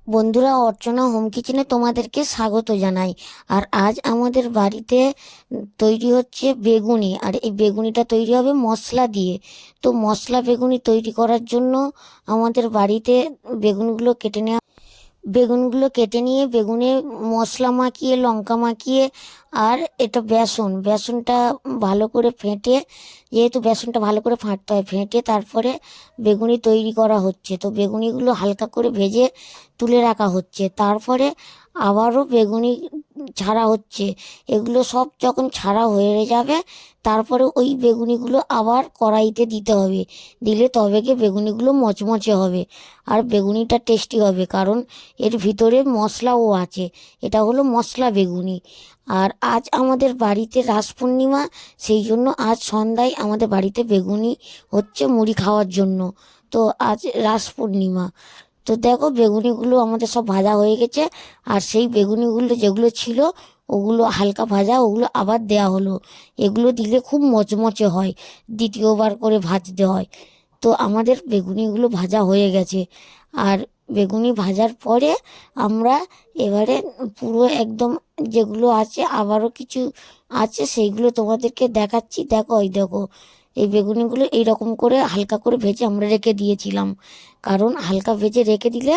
বন্ধুরা, অর্চনা হোম কিচেনে তোমাদেরকে স্বাগত জানাই। আর আজ আমাদের বাড়িতে তৈরি হচ্ছে বেগুনি। আর এই বেগুনিটা তৈরি হবে মশলা দিয়ে। তো মশলা বেগুনি তৈরি করার জন্য আমাদের বাড়িতে বেগুনগুলো কেটে নেওয়া বেগুনগুলো কেটে নিয়ে বেগুনে মশলা মাখিয়ে, লঙ্কা মাখিয়ে, আর এটা বেসনটা ভালো করে ফেটে, যেহেতু বেসনটা ভালো করে ফাটতে হয়, ফেটে তারপরে বেগুনি তৈরি করা হচ্ছে। তো বেগুনিগুলো হালকা করে ভেজে তুলে রাখা হচ্ছে। তারপরে আবারও বেগুনি ছাড়া হচ্ছে। এগুলো সব যখন ছাড়া হয়ে যাবে, তারপরে ওই বেগুনিগুলো আবার কড়াইতে দিতে হবে। দিলে তবে গিয়ে বেগুনিগুলো মচমচে হবে আর বেগুনিটা টেস্টি হবে, কারণ এর ভিতরে মশলাও আছে। এটা হলো মশলা বেগুনি। আর আজ আমাদের বাড়িতে রাস পূর্ণিমা, সেই জন্য আজ সন্ধ্যায় আমাদের বাড়িতে বেগুনি হচ্ছে মুড়ি খাওয়ার জন্য। তো আজ রাস পূর্ণিমা। তো দেখো, বেগুনিগুলো আমাদের সব ভাজা হয়ে গেছে। আর সেই বেগুনিগুলো যেগুলো ছিল, ওগুলো হালকা ভাজা, ওগুলো আবার দেয়া হলো। এগুলো দিলে খুব মচমচে হয়, দ্বিতীয়বার করে ভাজতে হয়। তো আমাদের বেগুনিগুলো ভাজা হয়ে গেছে। আর বেগুনি ভাজার পরে আমরা এবারে পুরো একদম যেগুলো আছে, আবারও কিছু আছে, সেইগুলো তোমাদেরকে দেখাচ্ছি। দেখো, এই দেখো, এই বেগুনিগুলো এইরকম করে হালকা করে ভেজে আমরা রেখে দিয়েছিলাম। কারণ হালকা ভেজে রেখে দিলে